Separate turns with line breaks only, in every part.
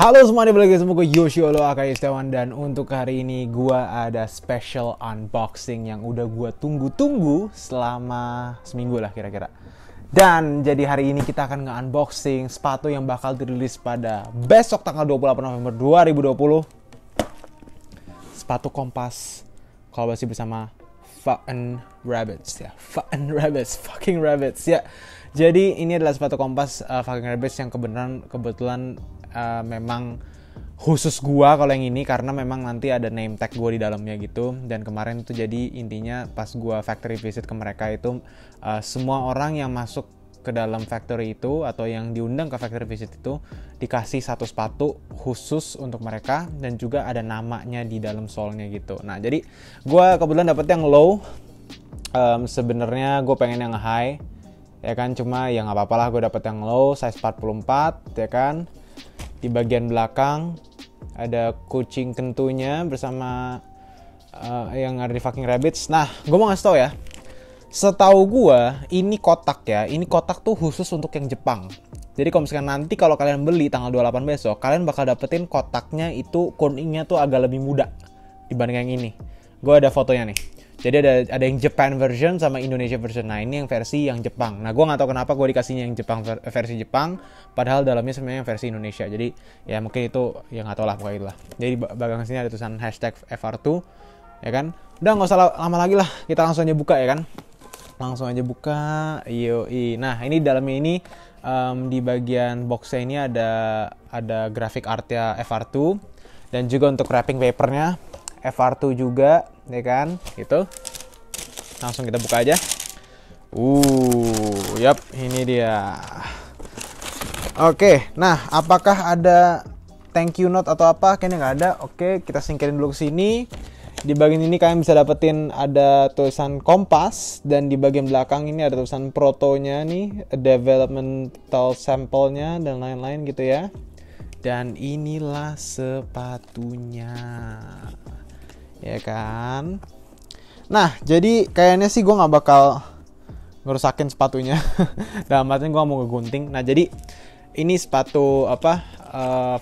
Halo semuanya, balik lagi sama gue Yoshio Akai Setiawan. Dan untuk hari ini gue ada special unboxing yang udah gue tunggu-tunggu selama seminggu lah kira-kira. Dan jadi hari ini kita akan nge-unboxing sepatu yang bakal dirilis pada besok tanggal 28 November 2020. Sepatu Kompas kolaborasi bersama Fucking Rabbits ya. Fucking Rabbits ya. Jadi ini adalah sepatu Kompas Fucking Rabbits yang kebetulan memang khusus gua kalau yang ini, karena memang nanti ada name tag gua di dalamnya gitu. Dan kemarin itu jadi intinya pas gua factory visit ke mereka itu semua orang yang masuk ke dalam factory itu atau yang diundang ke factory visit itu dikasih satu sepatu khusus untuk mereka dan juga ada namanya di dalam sole-nya gitu. Nah, jadi gua kebetulan dapet yang low. Sebenarnya gue pengen yang high ya kan, cuma ya nggak apa-apa lah, gue dapet yang low size 44 ya kan. Di bagian belakang ada kucing kentunya bersama yang ada di Fucking Rabbits. Nah, gue mau ngasih tau ya, setahu gue ini kotak ya, ini kotak tuh khusus untuk yang Jepang. Jadi kalau misalkan nanti kalau kalian beli tanggal 28 besok, kalian bakal dapetin kotaknya itu kuningnya tuh agak lebih muda dibanding yang ini. Gue ada fotonya nih. Jadi ada yang Japan version sama Indonesia version. Nah, ini yang versi yang Jepang. Nah, gue nggak tahu kenapa gue dikasihnya yang Jepang versi Jepang, padahal dalamnya sebenarnya yang versi Indonesia. Jadi ya mungkin itu ya nggak tahu lah, pokoknya itulah. Jadi bagian sini ada tulisan hashtag FR2 ya kan. Udah nggak usah lama lagi lah, kita langsung aja buka ya kan. Langsung aja buka. Yoi. Nah, ini dalamnya ini di bagian boxnya ini ada grafik artnya FR2 dan juga untuk wrapping papernya FR2 juga ya kan, gitu. Langsung kita buka aja. Yap, ini dia. Oke, nah apakah ada thank you note atau apa? Kayaknya nggak ada. Oke, kita singkirin dulu ke sini. Di bagian ini kalian bisa dapetin ada tulisan Kompas, dan di bagian belakang ini ada tulisan protonya nih, developmental sample-nya dan lain-lain gitu ya. Dan inilah sepatunya. Ya kan. Nah, jadi kayaknya sih gue nggak bakal ngerusakin sepatunya. Dalam artinya gue mau ngegunting. Nah, jadi ini sepatu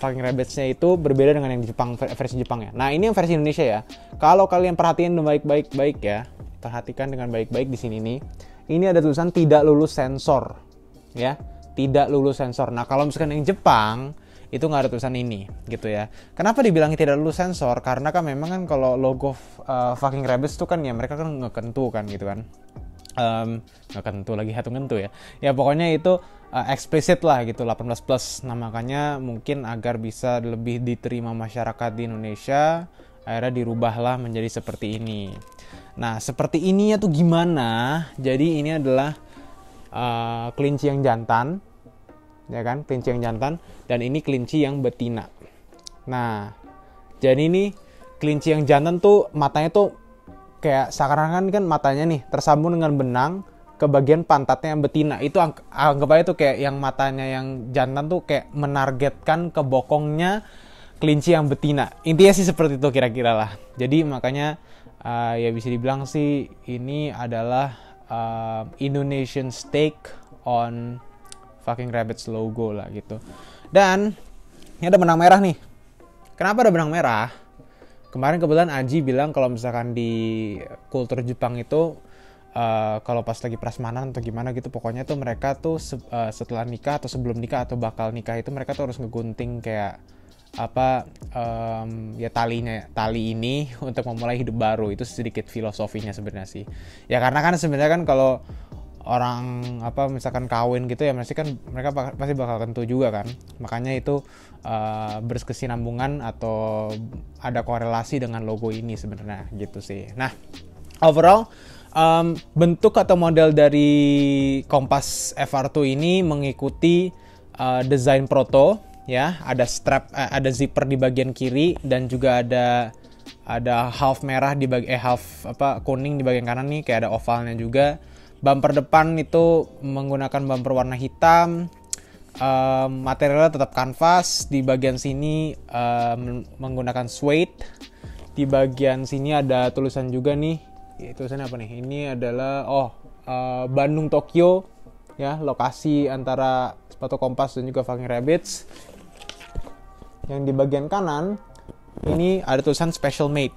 Fucking Rabbits-nya itu berbeda dengan yang di Jepang, versi Jepang ya. Nah, ini yang versi Indonesia ya. Kalau kalian perhatiin baik-baik ya, perhatikan dengan baik-baik di sini nih. Ini ada tulisan tidak lulus sensor ya. Tidak lulus sensor. Nah, kalau misalkan yang Jepang itu nggak ada tulisan ini gitu ya. Kenapa dibilang tidak lulus sensor? Karena kan memang kan kalau logo Fucking Rabbits itu kan ya mereka kan ngekentu kan gitu kan. Ngekentu lagi, hitung kentu ya. Ya pokoknya itu eksplisit lah gitu, 18+. Nah, makanya mungkin agar bisa lebih diterima masyarakat di Indonesia, akhirnya dirubahlah menjadi seperti ini. Nah, seperti ininya tuh gimana? Jadi ini adalah kelinci yang jantan ya kan, kelinci yang jantan, dan ini kelinci yang betina. Nah, jadi ini kelinci yang jantan tuh matanya tuh kayak seakan-akan kan matanya nih tersambung dengan benang ke bagian pantatnya yang betina. Itu anggap aja tuh kayak yang matanya yang jantan tuh kayak menargetkan ke bokongnya kelinci yang betina. Intinya sih seperti itu kira-kira lah. Jadi makanya ya bisa dibilang sih ini adalah Indonesian take on Fucking Rabbits logo lah gitu. Dan ini ada benang merah nih. Kenapa ada benang merah? Kemarin kebetulan Aji bilang kalau misalkan di kultur Jepang itu kalau pas lagi prasmanan atau gimana gitu, pokoknya tuh mereka tuh setelah nikah atau sebelum nikah atau bakal nikah itu mereka tuh harus ngegunting kayak ya tali ini untuk memulai hidup baru. Itu sedikit filosofinya sebenarnya sih. Ya karena kan sebenarnya kan kalau orang misalkan kawin gitu ya mereka pasti bakal tentu juga kan, makanya itu berkesinambungan atau ada korelasi dengan logo ini sebenarnya gitu sih. Nah, overall bentuk atau model dari Kompas FR2 ini mengikuti desain proto ya. Ada strap, ada zipper di bagian kiri, dan juga ada half merah di half kuning di bagian kanan nih, kayak ada ovalnya juga. Bumper depan itu menggunakan bumper warna hitam. Materialnya tetap kanvas. Di bagian sini menggunakan suede. Di bagian sini ada tulisan juga nih. Tulisannya apa nih? Ini adalah Bandung Tokyo ya, lokasi antara sepatu Kompas dan juga Fucking Rabbits. yang di bagian kanan ini ada tulisan special made.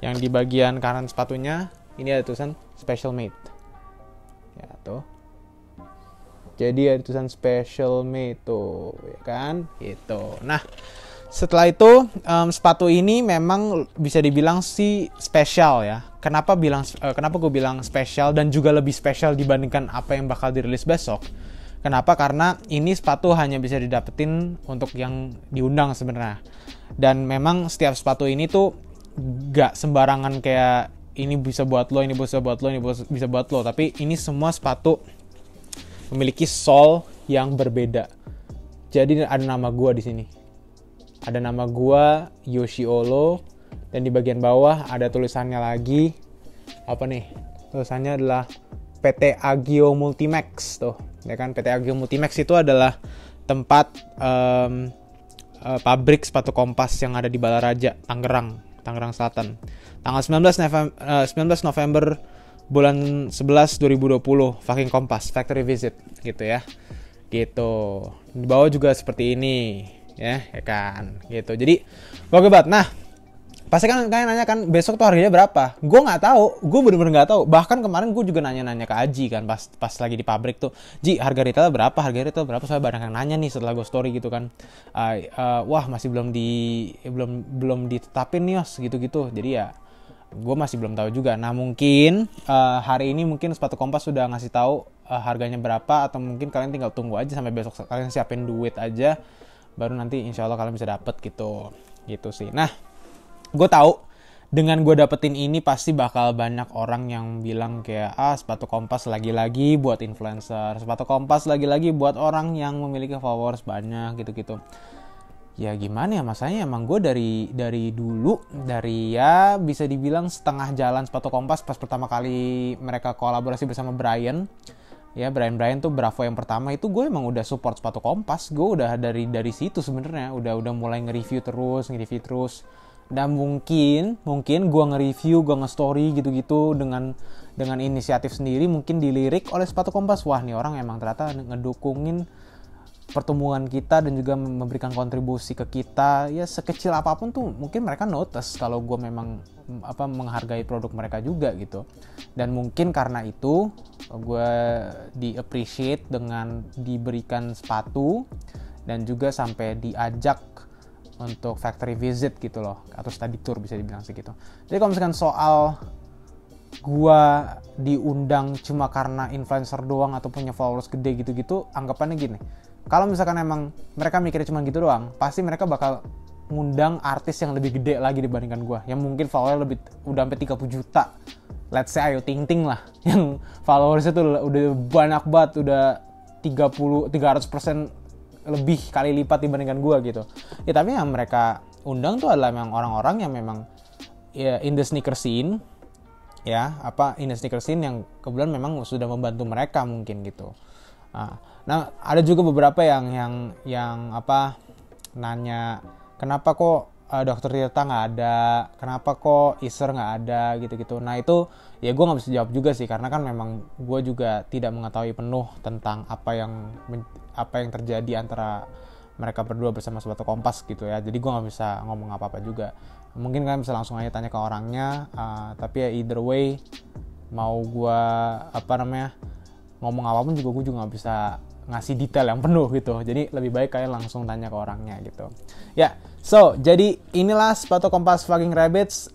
Yang di bagian kanan sepatunya ini ada tulisan special made. Ya tuh. Jadi ada tulisan special made tuh, ya kan? Gitu. Nah, setelah itu sepatu ini memang bisa dibilang sih spesial ya. Kenapa gue bilang spesial dan juga lebih spesial dibandingkan apa yang bakal dirilis besok? Kenapa? Karena ini sepatu hanya bisa didapetin untuk yang diundang sebenarnya. Dan memang setiap sepatu ini tuh gak sembarangan kayak ini bisa buat lo, ini bisa buat lo, ini bisa buat lo. Tapi ini semua sepatu memiliki sole yang berbeda. Jadi ada nama gue di sini. Ada nama gue Yoshi Olo, dan di bagian bawah ada tulisannya lagi. Apa nih? Tulisannya adalah PT Agio Multimax tuh. Ya kan, PT Agio Multimax itu adalah tempat pabrik sepatu Kompas yang ada di Balaraja, Tangerang Selatan. Tanggal 19 November bulan 11 2020, fucking Kompas Factory Visit gitu ya. Gitu. Di bawah juga seperti ini, ya kan. Gitu. Jadi oke banget. Nah, pasti kan kalian nanya kan besok tuh harganya berapa? Gue nggak tahu, gue bener-bener nggak tahu. Bahkan kemarin gue juga nanya-nanya ke Aji kan pas lagi di pabrik tuh, Ji harga retail berapa? Soalnya banyak yang nanya nih setelah gue story gitu kan. Wah masih belum ditetapin nih Yos gitu-gitu. Jadi ya gue masih belum tahu juga. Nah mungkin hari ini mungkin sepatu Kompas sudah ngasih tahu harganya berapa, atau mungkin kalian tinggal tunggu aja sampai besok, kalian siapin duit aja, baru nanti insya Allah kalian bisa dapet gitu sih. Nah, gue tahu dengan gue dapetin ini pasti bakal banyak orang yang bilang kayak sepatu Kompas lagi-lagi buat influencer, sepatu Kompas lagi-lagi buat orang yang memiliki followers banyak gitu-gitu. Ya gimana ya, masanya emang gue dari dulu, dari ya bisa dibilang setengah jalan sepatu Kompas pas pertama kali mereka kolaborasi bersama Brian. Ya Brian tuh Bravo yang pertama itu gue emang udah support sepatu Kompas. Gue udah dari situ sebenarnya udah mulai nge-review terus. Dan mungkin gue nge-review, gue nge-story gitu-gitu dengan inisiatif sendiri, mungkin dilirik oleh sepatu Kompas. Wah nih orang emang ternyata ngedukungin pertemuan kita dan juga memberikan kontribusi ke kita. Ya sekecil apapun tuh mungkin mereka notice kalau gue memang menghargai produk mereka juga gitu. Dan mungkin karena itu gue di-appreciate dengan diberikan sepatu dan juga sampai diajak untuk factory visit gitu loh, atau study tour bisa dibilang segitu. Jadi kalau misalkan soal gua diundang cuma karena influencer doang atau punya followers gede gitu-gitu, anggapannya gini. Kalau misalkan emang mereka mikirnya cuma gitu doang, pasti mereka bakal ngundang artis yang lebih gede lagi dibandingkan gua, yang mungkin follower udah sampai 30 juta. Let's say Ayu Ting Ting lah, yang followersnya tuh udah banyak banget, udah 300% lebih kali lipat dibandingkan gue gitu. Ya tapi yang mereka undang tuh adalah memang orang-orang yang memang ya in the sneaker scene, ya in the sneaker scene yang kebetulan memang sudah membantu mereka mungkin gitu. Nah ada juga beberapa yang nanya kenapa kok Dr. Tirta nggak ada, kenapa kok Iser nggak ada gitu-gitu. Nah itu ya gue nggak bisa jawab juga sih, karena kan memang gue juga tidak mengetahui penuh tentang apa yang terjadi antara mereka berdua bersama sepatu Kompas gitu ya. Jadi gue nggak bisa ngomong apa-apa juga. Mungkin kalian bisa langsung aja tanya ke orangnya. Tapi ya either way, mau gue ngomong apapun juga gue juga nggak bisa ngasih detail yang penuh gitu. Jadi lebih baik kalian langsung tanya ke orangnya gitu. Ya, so jadi inilah sepatu Kompas Fucking Rabbits.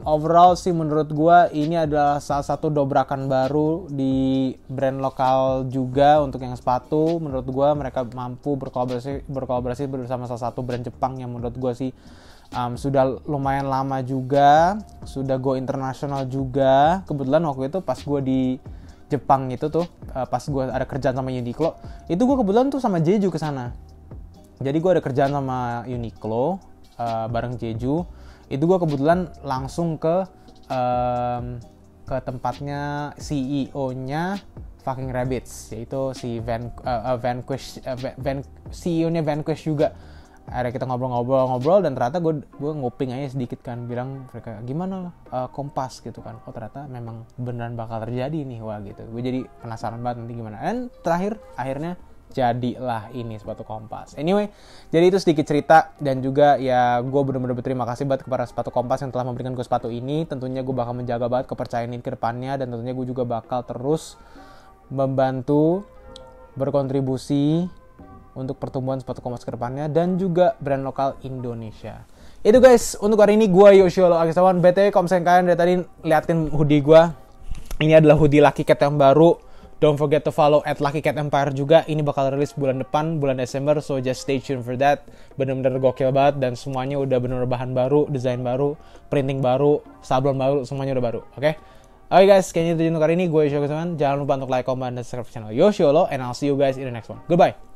Overall sih menurut gue ini adalah salah satu dobrakan baru di brand lokal juga untuk yang sepatu. Menurut gue mereka mampu berkolaborasi bersama salah satu brand Jepang yang menurut gue sih sudah lumayan lama juga, sudah go internasional juga. Kebetulan waktu itu pas gue di Jepang itu tuh pas gue ada kerjaan sama Uniqlo, itu gue kebetulan tuh sama Jeju ke sana. Jadi gue ada kerjaan sama Uniqlo bareng Jeju. Itu gue kebetulan langsung ke tempatnya CEO-nya Fucking Rabbits, yaitu si Vanquish, CEO-nya Vanquish juga. Akhirnya kita ngobrol dan ternyata gue nguping aja sedikit kan, bilang mereka gimana Kompas gitu kan. Oh ternyata memang beneran bakal terjadi nih, wah gitu. Gue jadi penasaran banget nanti gimana. Dan akhirnya jadilah ini sepatu Kompas. Anyway, jadi itu sedikit cerita, dan juga ya gue bener-bener berterima kasih banget kepada sepatu Kompas yang telah memberikan gue sepatu ini. Tentunya gue bakal menjaga banget kepercayaan ini ke depannya, dan tentunya gue juga bakal terus membantu berkontribusi untuk pertumbuhan sepatu Kompas ke depannya dan juga brand lokal Indonesia. Itu guys, untuk hari ini gue Yoshiolo Agistawan. BTW kalau misalnya kalian dari tadi liatin hoodie gue, ini adalah hoodie Lucky Cat yang baru. Don't forget to follow @LuckyCatEmpire juga. Ini bakal rilis bulan depan, bulan Desember, so just stay tuned for that. Bener-bener gokil banget, dan semuanya udah bener-bener bahan baru, desain baru, printing baru, sablon baru, semuanya udah baru. Oke? Oke guys, kayaknya itu untuk hari ini. Gue Yoshiolo Agistawan. Jangan lupa untuk like, comment, dan subscribe channel Yoshiolo, and I'll see you guys in the next one. Goodbye!